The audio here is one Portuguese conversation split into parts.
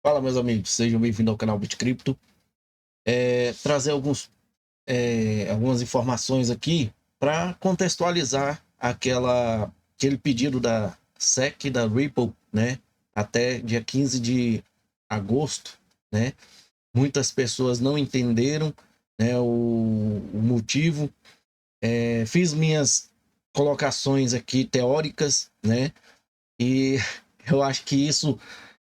Fala, meus amigos, sejam bem-vindos ao canal BitCrypto. Trazer algumas informações aqui para contextualizar aquele pedido da SEC da Ripple, né? Até dia 15 de agosto, né? Muitas pessoas não entenderam, né, o motivo. Fiz minhas colocações aqui teóricas, né? E eu acho que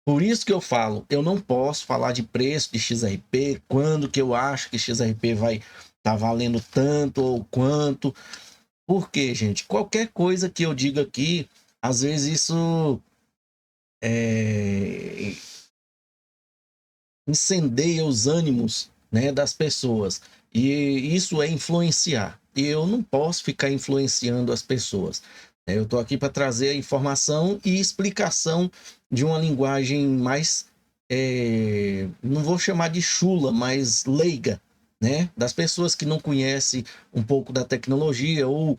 por isso que eu falo, eu não posso falar de preço de XRP, quando que eu acho que XRP vai estar valendo tanto ou quanto. Porque, gente, qualquer coisa que eu diga aqui, às vezes isso é, incendeia os ânimos, né, das pessoas. E isso é influenciar. E eu não posso ficar influenciando as pessoas. Eu estou aqui para trazer a informação e explicação de uma linguagem mais, não vou chamar de chula, mas leiga, né? Das pessoas que não conhecem um pouco da tecnologia ou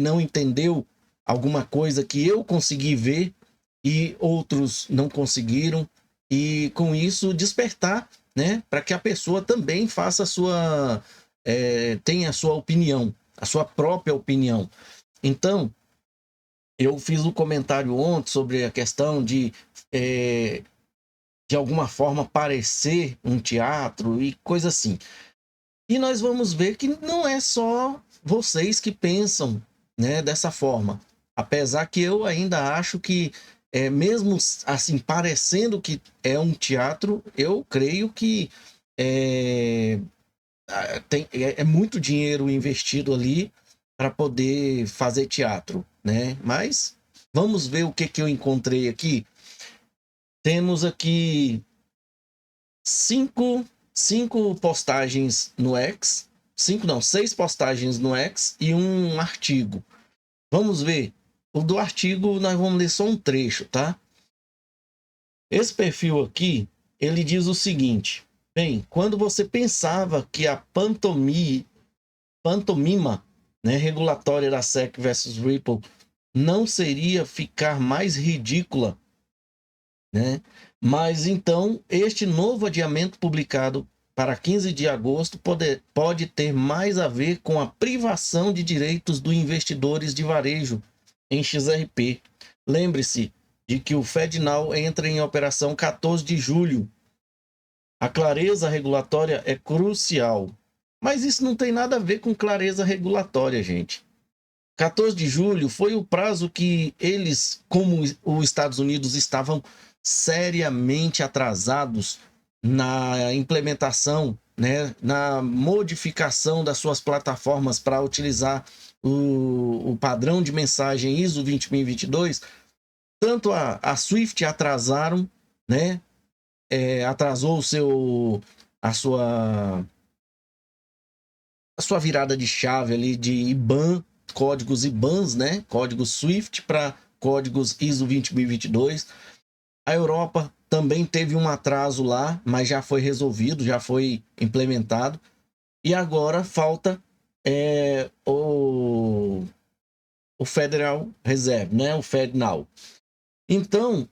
não entendeu alguma coisa que eu consegui ver e outros não conseguiram, e com isso despertar, né, para que a pessoa também faça tenha a sua opinião, a sua própria opinião. Então, eu fiz um comentário ontem sobre a questão de alguma forma parecer um teatro e coisa assim. E nós vamos ver que não é só vocês que pensam, né, dessa forma. Apesar que eu ainda acho que, mesmo assim, parecendo que é um teatro, eu creio que é, é muito dinheiro investido ali para poder fazer teatro, né? Mas vamos ver o que eu encontrei aqui. Temos aqui cinco postagens no X, cinco não, seis postagens no X e um artigo. Vamos ver. O do artigo nós vamos ler só um trecho, tá? Esse perfil aqui, ele diz o seguinte: bem, quando você pensava que a pantomima, né, regulatória da SEC versus Ripple não seria ficar mais ridícula, né? Mas então, este novo adiamento publicado para 15 de agosto pode ter mais a ver com a privação de direitos dos investidores de varejo em XRP. Lembre-se de que o FedNow entra em operação 14 de julho. A clareza regulatória é crucial. Mas isso não tem nada a ver com clareza regulatória, gente. 14 de julho foi o prazo que eles, como os Estados Unidos, estavam seriamente atrasados na implementação, né, na modificação das suas plataformas para utilizar o padrão de mensagem ISO 20022. Tanto a Swift atrasaram, né, atrasou a sua virada de chave ali de IBAN, códigos IBANs, né? Códigos SWIFT para códigos ISO 20022. A Europa também teve um atraso lá, mas já foi resolvido, já foi implementado. E agora falta o Federal Reserve, né? O FedNow. Então,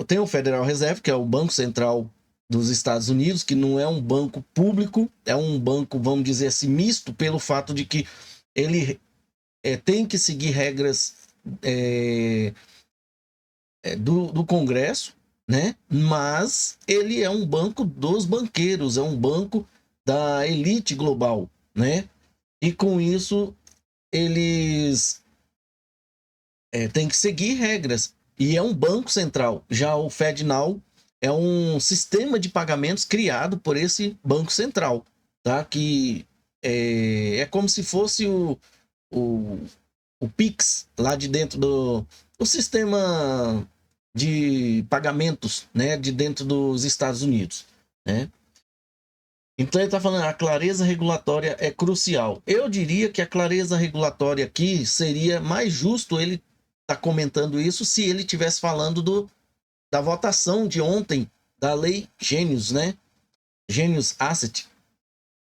tem o Federal Reserve, que é o Banco Central dos Estados Unidos, que não é um banco público, é um banco, vamos dizer assim, misto, pelo fato de que ele tem que seguir regras do Congresso, né? Mas ele é um banco dos banqueiros, é um banco da elite global, né? E com isso eles têm que seguir regras. E é um banco central. Já o FedNow é um sistema de pagamentos criado por esse banco central, tá? Que é como se fosse o, o Pix lá de dentro do sistema de pagamentos, né, de dentro dos Estados Unidos, né? Então ele está falando a clareza regulatória é crucial. Eu diria que a clareza regulatória aqui seria mais justo ele estar comentando isso se ele estivesse falando da votação de ontem da lei Genius, né? Genius Asset,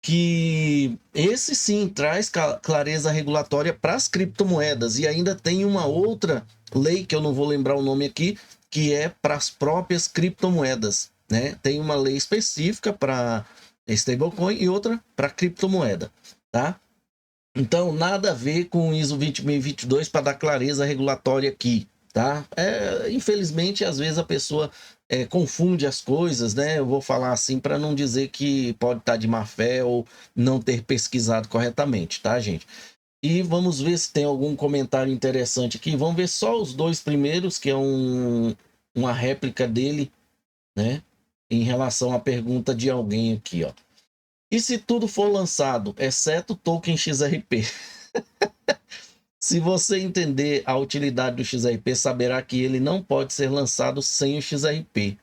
que esse sim traz clareza regulatória para as criptomoedas. E ainda tem uma outra lei que eu não vou lembrar o nome aqui, que é para as próprias criptomoedas, né? Tem uma lei específica para stablecoin e outra para criptomoeda, tá? Então, nada a ver com o ISO 20022 para dar clareza regulatória aqui, tá? Infelizmente, às vezes a pessoa confunde as coisas, né? Eu vou falar assim para não dizer que pode estar de má fé ou não ter pesquisado corretamente, tá, gente? E vamos ver se tem algum comentário interessante aqui. Vamos ver só os dois primeiros, que é uma réplica dele, né? Em relação à pergunta de alguém aqui, ó. E se tudo for lançado, exceto o token XRP? Se você entender a utilidade do XRP, saberá que ele não pode ser lançado sem o XRP.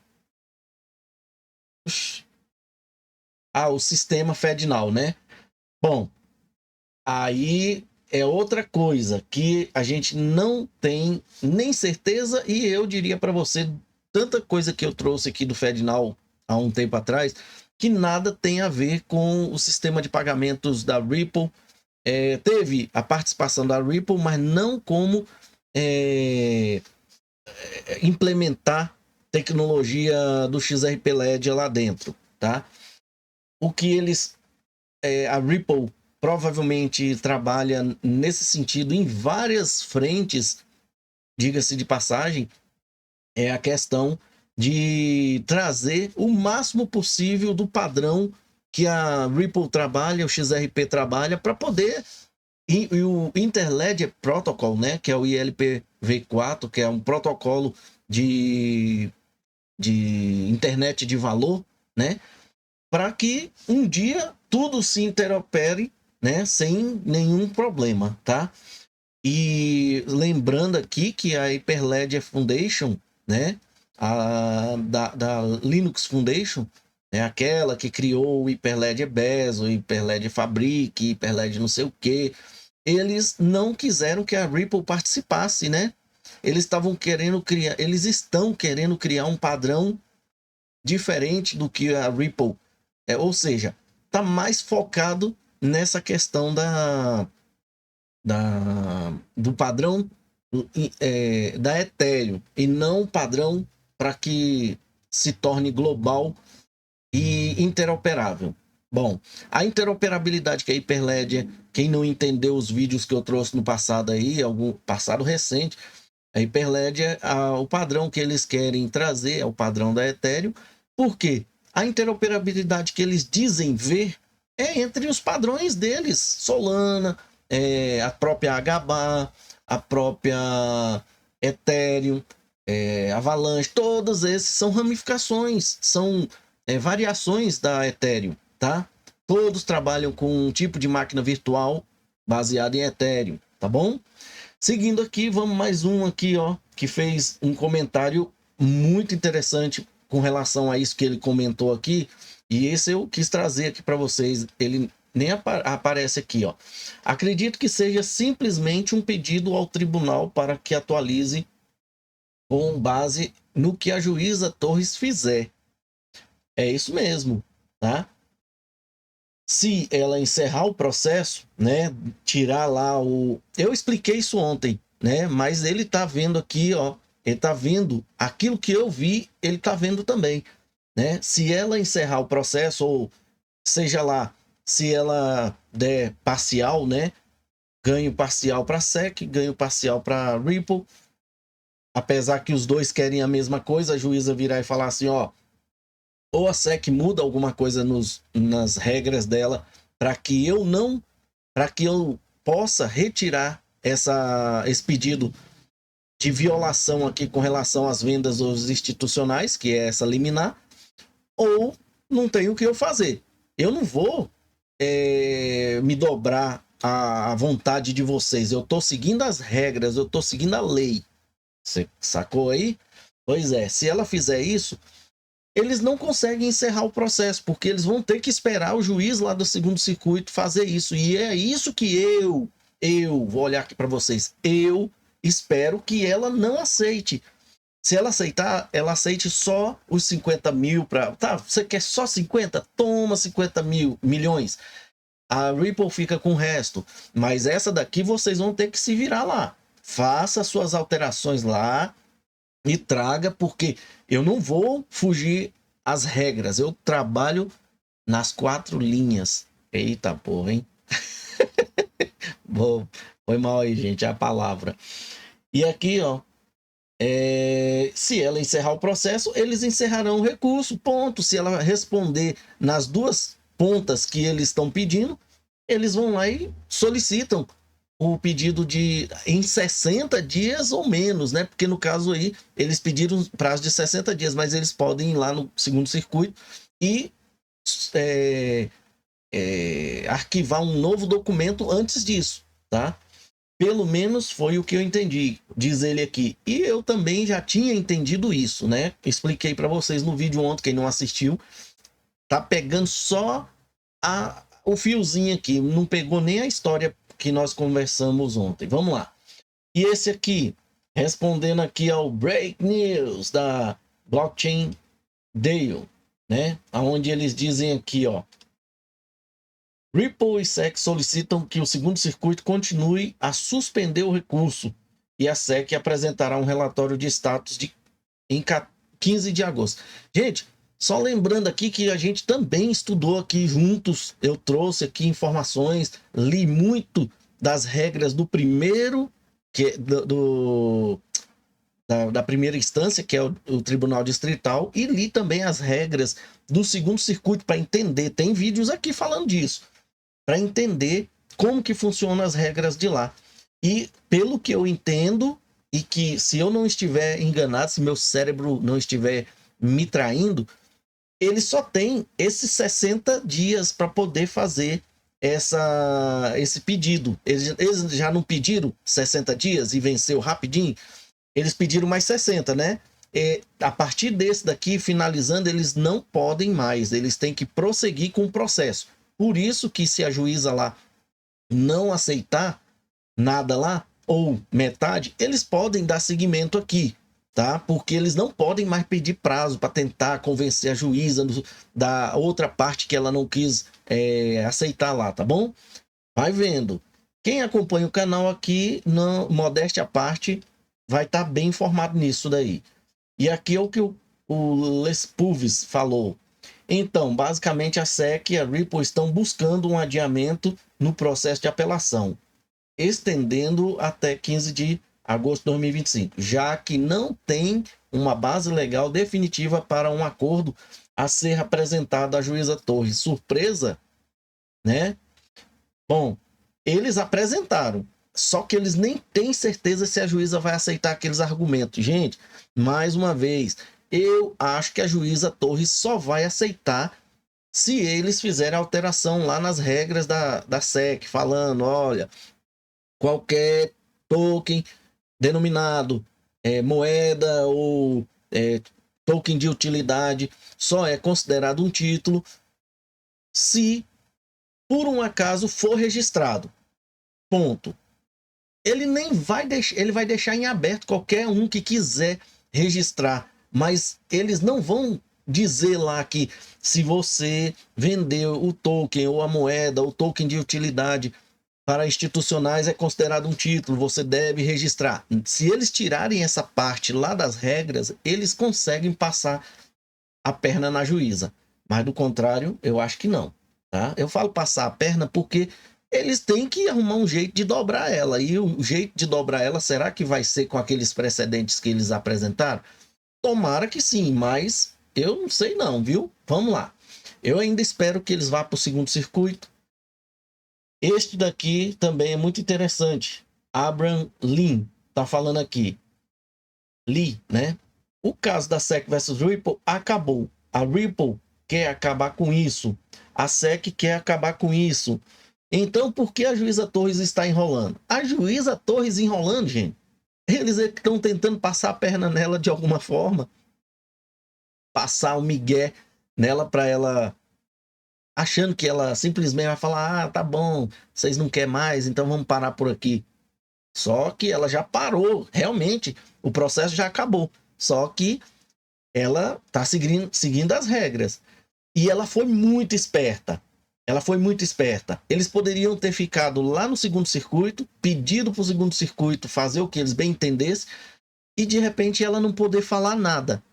O sistema FedNow, né? Bom, aí é outra coisa que a gente não tem nem certeza, e eu diria para você, tanta coisa que eu trouxe aqui do FedNow há um tempo atrás, que nada tem a ver com o sistema de pagamentos da Ripple. Teve a participação da Ripple, mas não como implementar tecnologia do XRP Ledger lá dentro, tá? O que a Ripple provavelmente trabalha nesse sentido em várias frentes, diga-se de passagem, é a questão de trazer o máximo possível do padrão que a Ripple trabalha, o XRP trabalha, para poder... E o Interledger Protocol, né, que é o ILPv4, que é um protocolo de internet de valor, né, para que um dia tudo se interopere, né, sem nenhum problema, tá? E lembrando aqui que a Hyperledger Foundation, né, da Linux Foundation, é aquela que criou o Hyperledger Bezo, o Hyperledger Fabric, Hyperledger não sei o que, eles não quiseram que a Ripple participasse, né? Eles estão querendo criar um padrão diferente do que a Ripple, ou seja, tá mais focado nessa questão do padrão da Ethereum e não padrão para que se torne global e interoperável. Bom, a interoperabilidade que é Hyperledger, quem não entendeu os vídeos que eu trouxe no passado aí, algum passado recente, a Hyperledger, o padrão que eles querem trazer é o padrão da Ethereum, porque a interoperabilidade que eles dizem ver é entre os padrões deles, Solana, a própria HBAR, a própria Ethereum, Avalanche, todos esses são ramificações, são variações da Ethereum, tá? Todos trabalham com um tipo de máquina virtual baseada em Ethereum, tá bom? Seguindo aqui, vamos mais um aqui, ó, que fez um comentário muito interessante com relação a isso que ele comentou aqui, e esse eu quis trazer aqui para vocês. Ele nem aparece aqui, ó. Acredito que seja simplesmente um pedido ao tribunal para que atualize com base no que a juíza Torres fizer. É isso mesmo, tá? Se ela encerrar o processo, né, tirar lá o... Eu expliquei isso ontem, né, mas ele tá vendo aqui, ó, ele tá vendo aquilo que eu vi, ele tá vendo também, né? Se ela encerrar o processo, ou seja lá, se ela der parcial, né, ganho parcial para SEC, ganho parcial para Ripple, apesar que os dois querem a mesma coisa, a juíza virar e falar assim, ó, ou a SEC muda alguma coisa nas regras dela para que eu possa retirar esse pedido de violação aqui com relação às vendas dos institucionais, que é essa liminar, ou não tem o que eu fazer. Eu não vou me dobrar à vontade de vocês. Eu estou seguindo as regras, eu estou seguindo a lei. Você sacou aí? Pois é, se ela fizer isso, eles não conseguem encerrar o processo, porque eles vão ter que esperar o juiz lá do segundo circuito fazer isso. E é isso que eu vou olhar aqui para vocês. Eu espero que ela não aceite. Se ela aceitar, ela aceite só os 50 mil para... Tá, você quer só 50? Toma 50 milhões. A Ripple fica com o resto. Mas essa daqui vocês vão ter que se virar lá. Faça suas alterações lá, me traga, porque eu não vou fugir às regras. Eu trabalho nas 4 linhas. Eita porra, hein? Foi mal aí, gente, a palavra. E aqui, ó, se ela encerrar o processo, eles encerrarão o recurso, ponto. Se ela responder nas 2 pontas que eles estão pedindo, eles vão lá e solicitam o pedido em 60 dias ou menos, né? Porque no caso aí, eles pediram um prazo de 60 dias, mas eles podem ir lá no segundo circuito e arquivar um novo documento antes disso, tá? Pelo menos foi o que eu entendi, diz ele aqui. E eu também já tinha entendido isso, né? Expliquei para vocês no vídeo ontem, quem não assistiu, tá pegando só o fiozinho aqui, não pegou nem a história que nós conversamos ontem. Vamos lá. E esse aqui, respondendo aqui ao Break News da Blockchain Daily, né? Onde eles dizem aqui, ó, Ripple e SEC solicitam que o segundo circuito continue a suspender o recurso e a SEC apresentará um relatório de status em 15 de agosto. Gente, só lembrando aqui que a gente também estudou aqui juntos, eu trouxe aqui informações, li muito das regras do primeiro, da primeira instância, que é o Tribunal Distrital, e li também as regras do segundo circuito para entender. Tem vídeos aqui falando disso, para entender como que funcionam as regras de lá. E pelo que eu entendo, e que se eu não estiver enganado, se meu cérebro não estiver me traindo, ele só tem esses 60 dias para poder fazer esse pedido. Eles já não pediram 60 dias e venceu rapidinho? Eles pediram mais 60, né? A partir desse daqui, finalizando, eles não podem mais. Eles têm que prosseguir com o processo. Por isso que se a juíza lá não aceitar nada lá, ou metade, eles podem dar seguimento aqui, tá? Porque eles não podem mais pedir prazo para tentar convencer a juíza da outra parte que ela não quis aceitar lá, tá bom? Vai vendo. Quem acompanha o canal aqui, não, modéstia à parte, vai estar bem informado nisso daí. E aqui é o que o Les Pulvis falou. Então, basicamente, a SEC e a Ripple estão buscando um adiamento no processo de apelação, estendendo até 15 de agosto de 2025, já que não tem uma base legal definitiva para um acordo a ser apresentado à juíza Torres. Surpresa, né? Bom, eles apresentaram, só que eles nem têm certeza se a juíza vai aceitar aqueles argumentos. Gente, mais uma vez, eu acho que a juíza Torres só vai aceitar se eles fizerem alteração lá nas regras da SEC, falando, olha, qualquer token denominado moeda ou token de utilidade só é considerado um título se por um acaso for registrado. Ponto. Ele nem vai deixar, ele vai deixar em aberto qualquer um que quiser registrar, mas eles não vão dizer lá que se você vendeu o token ou a moeda, o token de utilidade para institucionais é considerado um título, você deve registrar. Se eles tirarem essa parte lá das regras, eles conseguem passar a perna na juíza. Mas do contrário, eu acho que não, tá? Eu falo passar a perna porque eles têm que arrumar um jeito de dobrar ela. E o jeito de dobrar ela, será que vai ser com aqueles precedentes que eles apresentaram? Tomara que sim, mas eu não sei não, viu? Vamos lá. Eu ainda espero que eles vá para o segundo circuito. Este daqui também é muito interessante. Abraham Lin tá falando aqui. Lee, né? O caso da SEC versus Ripple acabou. A Ripple quer acabar com isso. A SEC quer acabar com isso. Então, por que a juíza Torres está enrolando? A juíza Torres enrolando, gente. Eles estão tentando passar a perna nela de alguma forma. Passar o migué nela para ela, achando que ela simplesmente vai falar, ah, tá bom, vocês não querem mais, então vamos parar por aqui. Só que ela já parou, realmente, o processo já acabou. Só que ela está seguindo as regras. E ela foi muito esperta. Ela foi muito esperta. Eles poderiam ter ficado lá no segundo circuito, pedido para o segundo circuito fazer o que eles bem entendessem, e de repente ela não poder falar nada.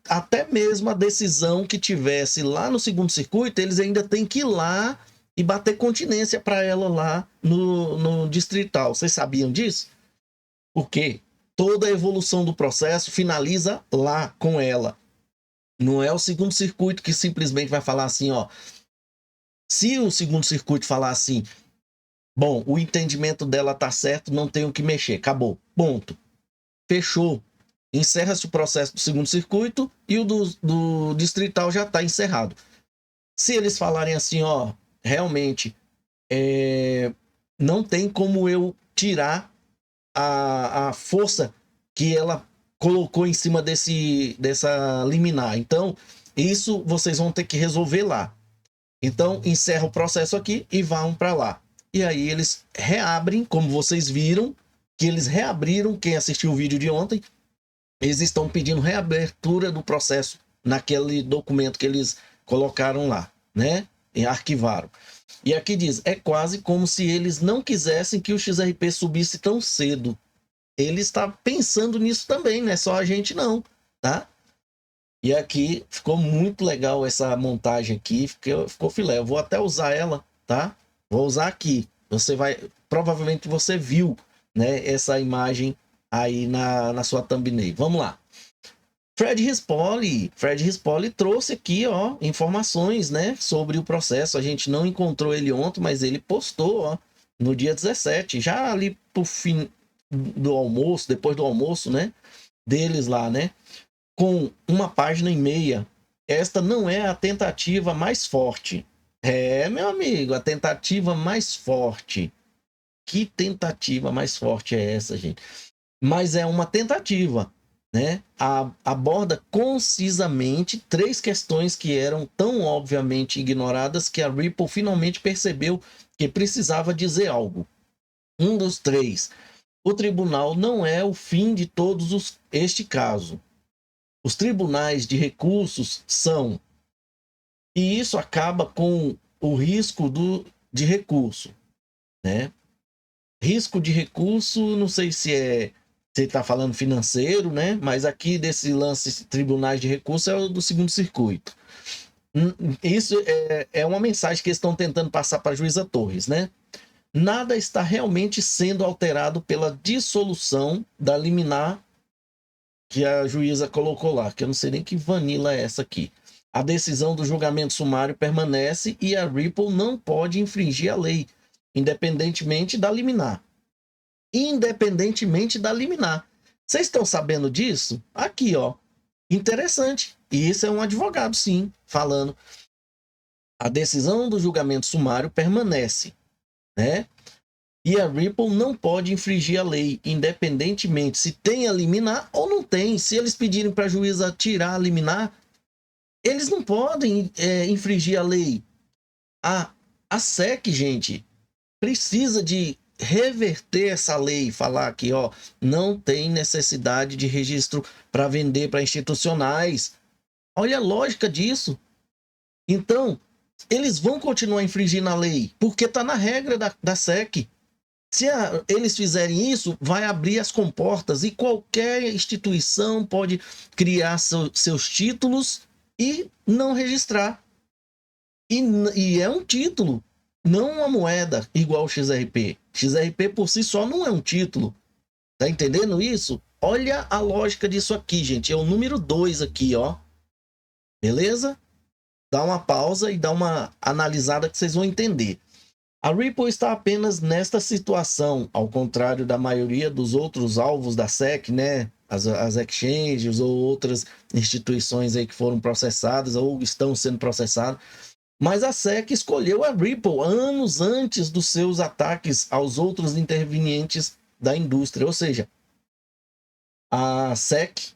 Até mesmo a decisão que tivesse lá no segundo circuito, eles ainda têm que ir lá e bater continência para ela lá no distrital. Vocês sabiam disso? Porque toda a evolução do processo finaliza lá com ela. Não é o segundo circuito que simplesmente vai falar assim, ó. Se o segundo circuito falar assim, bom, o entendimento dela tá certo, não tem o que mexer, acabou, ponto. Fechou. Encerra-se o processo do segundo circuito e o do distrital já está encerrado. Se eles falarem assim, ó, realmente não tem como eu tirar a força que ela colocou em cima dessa liminar. Então, isso vocês vão ter que resolver lá. Então, encerra o processo aqui e vão para lá. E aí eles reabrem, como vocês viram, que eles reabriram, quem assistiu o vídeo de ontem, eles estão pedindo reabertura do processo naquele documento que eles colocaram lá, né? E arquivaram. E aqui diz, é quase como se eles não quisessem que o XRP subisse tão cedo. Ele está pensando nisso também, não é só a gente não, tá? E aqui ficou muito legal essa montagem aqui, ficou filé. Eu vou até usar ela, tá? Vou usar aqui. Você vai, provavelmente você viu, né, essa imagem aí na sua thumbnail. Vamos lá. Fred Rispoli trouxe aqui, ó, informações, né, sobre o processo. A gente não encontrou ele ontem, mas ele postou, ó, no dia 17, já ali pro fim do almoço, depois do almoço, né, deles lá, né, com 1,5 páginas. Esta não é a tentativa mais forte. É, meu amigo, a tentativa mais forte. Que tentativa mais forte é essa, gente? Mas é uma tentativa, né? Aborda concisamente 3 questões que eram tão obviamente ignoradas que a Ripple finalmente percebeu que precisava dizer algo. Um dos 3. O tribunal não é o fim de este caso. Os tribunais de recursos são. E isso acaba com o risco de recurso, né? Risco de recurso, não sei se você está falando financeiro, né? Mas aqui desse lance tribunais de recurso é o do segundo circuito. Isso é uma mensagem que eles estão tentando passar para a juíza Torres, né? Nada está realmente sendo alterado pela dissolução da liminar que a juíza colocou lá, que eu não sei nem que vanilla é essa aqui. A decisão do julgamento sumário permanece e a Ripple não pode infringir a lei, independentemente da liminar. Independentemente da liminar. Vocês estão sabendo disso? Aqui, ó. Interessante. E isso é um advogado, sim, falando. A decisão do julgamento sumário permanece, né? E a Ripple não pode infringir a lei, independentemente se tem a liminar ou não tem. Se eles pedirem para a juíza tirar a liminar, eles não podem infringir a lei. A SEC, gente, precisa de reverter essa lei, falar que ó, não tem necessidade de registro para vender para institucionais. Olha a lógica disso. Então, eles vão continuar infringindo a lei, porque está na regra da SEC. Se eles fizerem isso, vai abrir as comportas e qualquer instituição pode criar seus títulos e não registrar. E é um título, não uma moeda igual o XRP. XRP por si só não é um título. Tá entendendo isso? Olha a lógica disso aqui, gente. É o número 2 aqui, ó. Beleza? Dá uma pausa e dá uma analisada que vocês vão entender. A Ripple está apenas nesta situação, ao contrário da maioria dos outros alvos da SEC, né? As exchanges ou outras instituições aí que foram processadas ou estão sendo processadas. Mas a SEC escolheu a Ripple anos antes dos seus ataques aos outros intervenientes da indústria. Ou seja, a SEC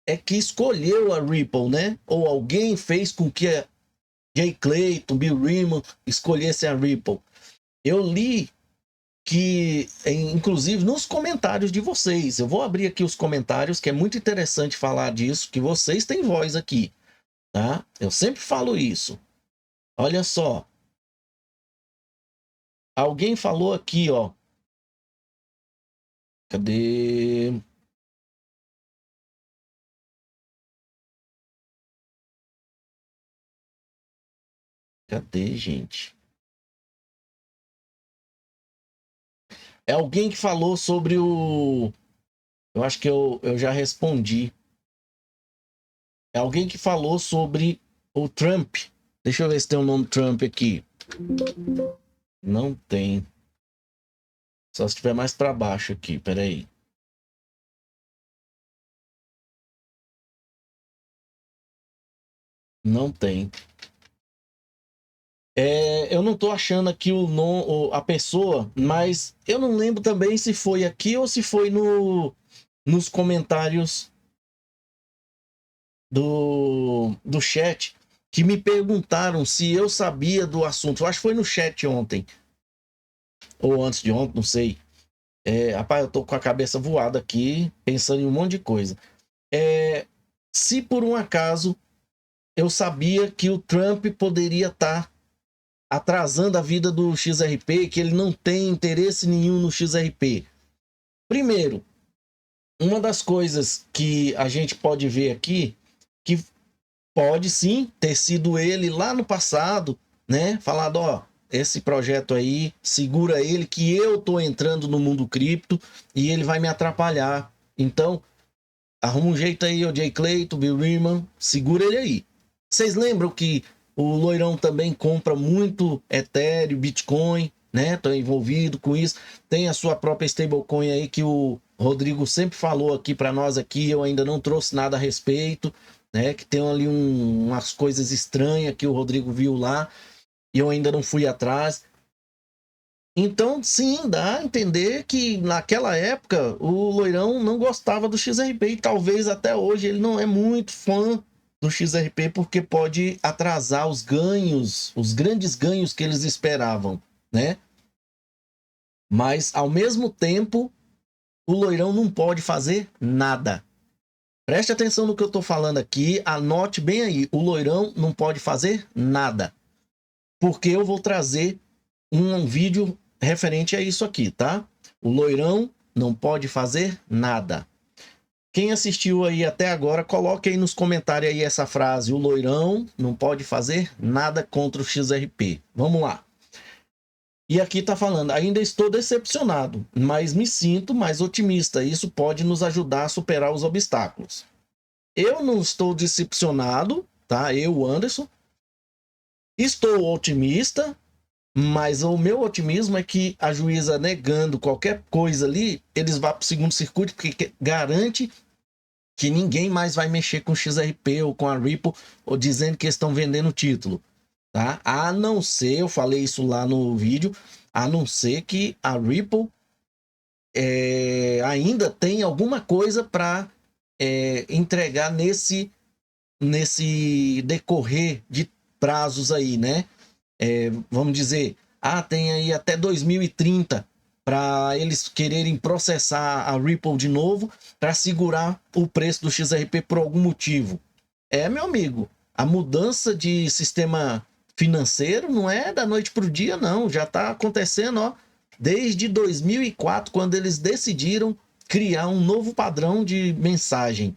é que escolheu a Ripple, né? Ou alguém fez com que a Jay Clayton, Bill Riemann escolhessem a Ripple. Eu li que, inclusive, nos comentários de vocês, eu vou abrir aqui os comentários, que é muito interessante falar disso, que vocês têm voz aqui, tá? Eu sempre falo isso. Olha só. Alguém falou aqui, ó. Cadê? Cadê, gente? É alguém que falou sobre o... Eu acho que eu já respondi. É alguém que falou sobre o Trump. Deixa eu ver se tem o nome Trump aqui. Não tem. Só se tiver mais para baixo aqui, peraí. Não tem. Eu não tô achando aqui a pessoa, mas eu não lembro também se foi aqui ou se foi nos comentários do chat, que me perguntaram se eu sabia do assunto. Eu acho que foi no chat ontem, ou antes de ontem, não sei. Rapaz, eu tô com a cabeça voada aqui, pensando em um monte de coisa. Se por um acaso eu sabia que o Trump poderia estar atrasando a vida do XRP, que ele não tem interesse nenhum no XRP. Primeiro, uma das coisas que a gente pode ver aqui, que pode sim ter sido ele lá no passado, né? Falado, ó, esse projeto aí, segura ele que eu tô entrando no mundo cripto e ele vai me atrapalhar. Então, arruma um jeito aí, o Jay Clayton, Bill Riemann, segura ele aí. Vocês lembram que o Loirão também compra muito Ethereum, Bitcoin, né? Tô envolvido com isso. Tem a sua própria stablecoin aí que o Rodrigo sempre falou aqui para nós aqui, eu ainda não trouxe nada a respeito, né? Que tem ali umas coisas estranhas que o Rodrigo viu lá e eu ainda não fui atrás. Então, sim, dá a entender que naquela época o Loirão não gostava do XRP e talvez até hoje ele não é muito fã do XRP porque pode atrasar os ganhos, os grandes ganhos que eles esperavam, né? Mas ao mesmo tempo, o Loirão não pode fazer nada. Preste atenção no que eu estou falando aqui, anote bem aí, o Loirão não pode fazer nada. Porque eu vou trazer um vídeo referente a isso aqui, tá? O Loirão não pode fazer nada. Quem assistiu aí até agora, coloque aí nos comentários aí essa frase. O Loirão não pode fazer nada contra o XRP. Vamos lá. E aqui tá falando, ainda estou decepcionado, mas me sinto mais otimista. Isso pode nos ajudar a superar os obstáculos. Eu não estou decepcionado, tá? Eu, Anderson, estou otimista, mas o meu otimismo é que a juíza negando qualquer coisa ali, eles vão para o segundo circuito, porque garante que ninguém mais vai mexer com o XRP ou com a Ripple, ou dizendo que estão vendendo o título, tá? A não ser, eu falei isso lá no vídeo, a não ser que a Ripple ainda tem alguma coisa para entregar nesse decorrer de prazos aí, né? Vamos dizer, tem aí até 2030 para eles quererem processar a Ripple de novo para segurar o preço do XRP por algum motivo. Meu amigo, a mudança de sistema financeiro não é da noite para o dia, não. Já está acontecendo, ó, desde 2004, quando eles decidiram criar um novo padrão de mensagem,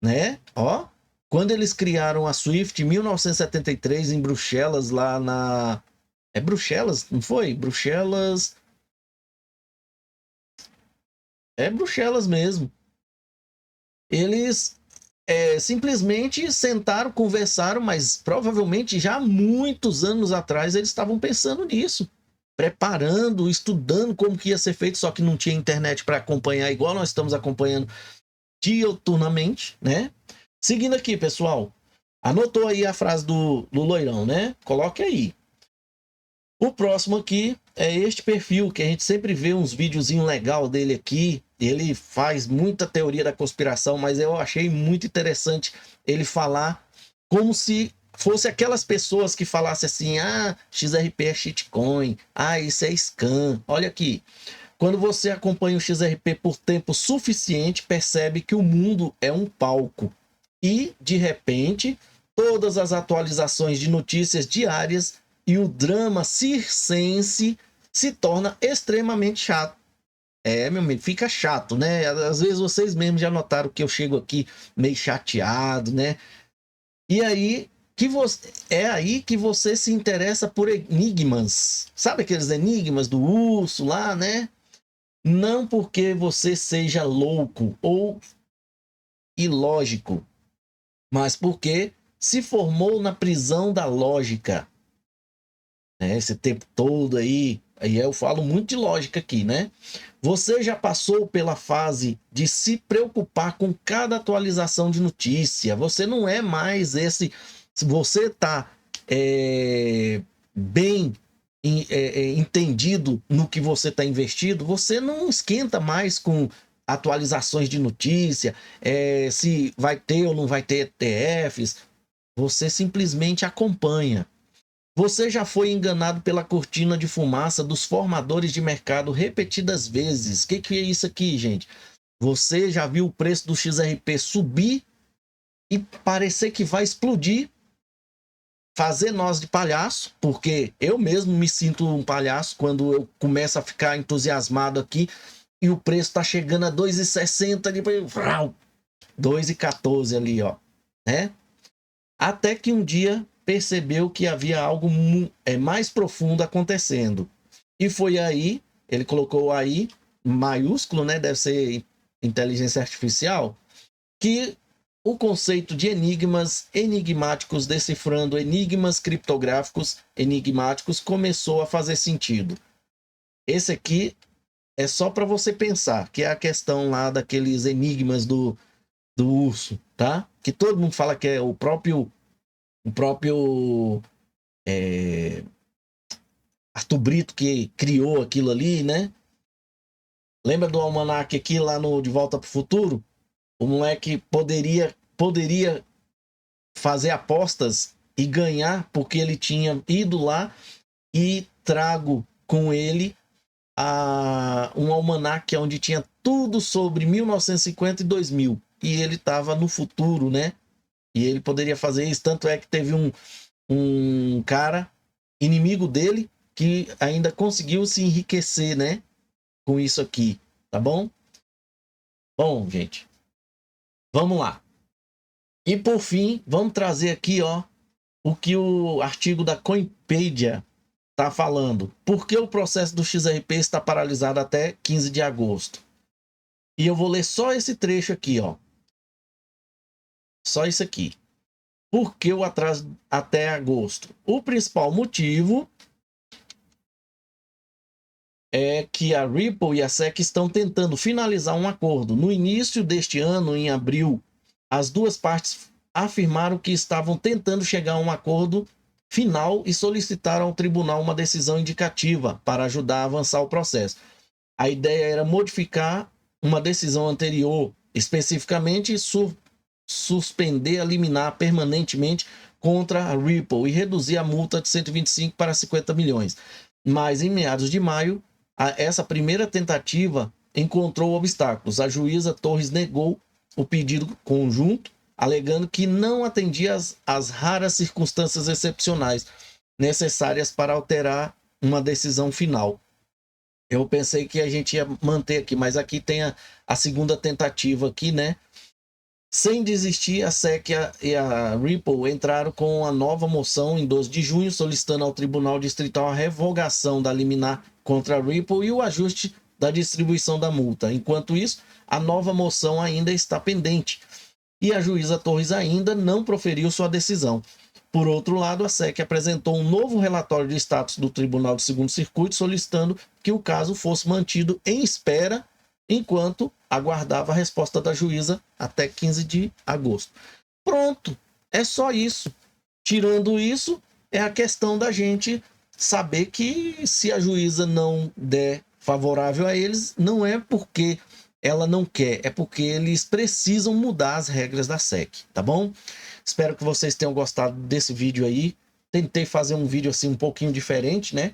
né? Ó, quando eles criaram a Swift em 1973 em Bruxelas, lá na... Bruxelas, não foi? Bruxelas... Bruxelas mesmo. Eles simplesmente sentaram, conversaram, mas provavelmente já há muitos anos atrás eles estavam pensando nisso. Preparando, estudando como que ia ser feito, só que não tinha internet para acompanhar, igual nós estamos acompanhando diuturnamente, né? Seguindo aqui, pessoal. Anotou aí a frase do Loirão, né? Coloque aí. O próximo aqui é este perfil, que a gente sempre vê uns videozinhos legal dele aqui. Ele faz muita teoria da conspiração, mas eu achei muito interessante ele falar como se fosse aquelas pessoas que falassem assim, XRP é shitcoin, isso é scam. Olha aqui, quando você acompanha o XRP por tempo suficiente, percebe que o mundo é um palco. E, de repente, todas as atualizações de notícias diárias e o drama circense se torna extremamente chato. meu amigo, fica chato, né? Às vezes vocês mesmos já notaram que eu chego aqui meio chateado, né? E aí é aí que você se interessa por enigmas. Sabe aqueles enigmas do urso lá, né? Não porque você seja louco ou ilógico, mas porque se formou na prisão da lógica, né? Esse tempo todo aí eu falo muito de lógica aqui, né? Você já passou pela fase de se preocupar com cada atualização de notícia. Você não é mais esse. Se você está bem entendido no que você está investido, você não esquenta mais com atualizações de notícia, se vai ter ou não vai ter ETFs. Você simplesmente acompanha. Você já foi enganado pela cortina de fumaça dos formadores de mercado repetidas vezes. O que é isso aqui, gente? Você já viu o preço do XRP subir e parecer que vai explodir, fazer nós de palhaço, porque eu mesmo me sinto um palhaço quando eu começo a ficar entusiasmado aqui e o preço está chegando a 2,60, depois 2,14 ali, ó, né? Até que um dia percebeu que havia algo mais profundo acontecendo. E foi aí, ele colocou aí, maiúsculo, né? Deve ser inteligência artificial, que o conceito de enigmas enigmáticos, decifrando enigmas criptográficos enigmáticos, começou a fazer sentido. Esse aqui é só para você pensar, que é a questão lá daqueles enigmas do urso, tá? Que todo mundo fala que é o próprio Arthur Brito que criou aquilo ali, né? Lembra do almanac aqui lá no De Volta para o Futuro? O moleque poderia fazer apostas e ganhar porque ele tinha ido lá e trago com ele um almanac onde tinha tudo sobre 1950 e 2000. E ele estava no futuro, né? E ele poderia fazer isso. Tanto é que teve um cara inimigo dele que ainda conseguiu se enriquecer, né? Com isso aqui, tá bom? Bom, gente, vamos lá. E por fim, vamos trazer aqui, ó, o que o artigo da Coinpedia tá falando. Por que o processo do XRP está paralisado até 15 de agosto? E eu vou ler só esse trecho aqui, ó. Só isso aqui. Por que o atraso até agosto? O principal motivo é que a Ripple e a SEC estão tentando finalizar um acordo. No início deste ano, em abril, as duas partes afirmaram que estavam tentando chegar a um acordo final e solicitaram ao tribunal uma decisão indicativa para ajudar a avançar o processo. A ideia era modificar uma decisão anterior, especificamente suspender a liminar permanentemente contra a Ripple e reduzir a multa de 125 para 50 milhões. Mas em meados de maio, essa primeira tentativa encontrou obstáculos. A juíza Torres negou o pedido conjunto, alegando que não atendia às raras circunstâncias excepcionais necessárias para alterar uma decisão final. Eu pensei que a gente ia manter aqui, mas aqui tem a segunda tentativa aqui, né? Sem desistir, a SEC e a Ripple entraram com a nova moção em 12 de junho, solicitando ao Tribunal Distrital a revogação da liminar contra a Ripple e o ajuste da distribuição da multa. Enquanto isso, a nova moção ainda está pendente e a juíza Torres ainda não proferiu sua decisão. Por outro lado, a SEC apresentou um novo relatório de status do Tribunal do Segundo Circuito, solicitando que o caso fosse mantido em espera enquanto aguardava a resposta da juíza até 15 de agosto. Pronto, é só isso. Tirando isso, é a questão da gente saber que se a juíza não der favorável a eles, não é porque ela não quer, é porque eles precisam mudar as regras da SEC, tá bom? Espero que vocês tenham gostado desse vídeo aí. Tentei fazer um vídeo assim um pouquinho diferente, né?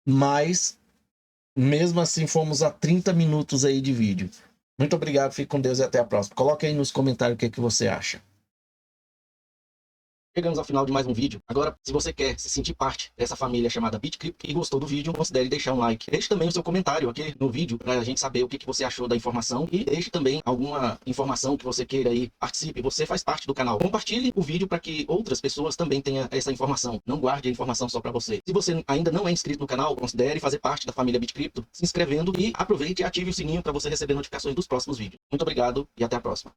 Mas mesmo assim fomos a 30 minutos aí de vídeo. Muito obrigado, fique com Deus e até a próxima. Coloque aí nos comentários o que você acha. Chegamos ao final de mais um vídeo. Agora, se você quer se sentir parte dessa família chamada BitCrypto e gostou do vídeo, considere deixar um like. Deixe também o seu comentário aqui no vídeo para a gente saber o que você achou da informação e deixe também alguma informação que você queira aí. Participe, você faz parte do canal. Compartilhe o vídeo para que outras pessoas também tenham essa informação. Não guarde a informação só para você. Se você ainda não é inscrito no canal, considere fazer parte da família BitCrypto, se inscrevendo e aproveite e ative o sininho para você receber notificações dos próximos vídeos. Muito obrigado e até a próxima.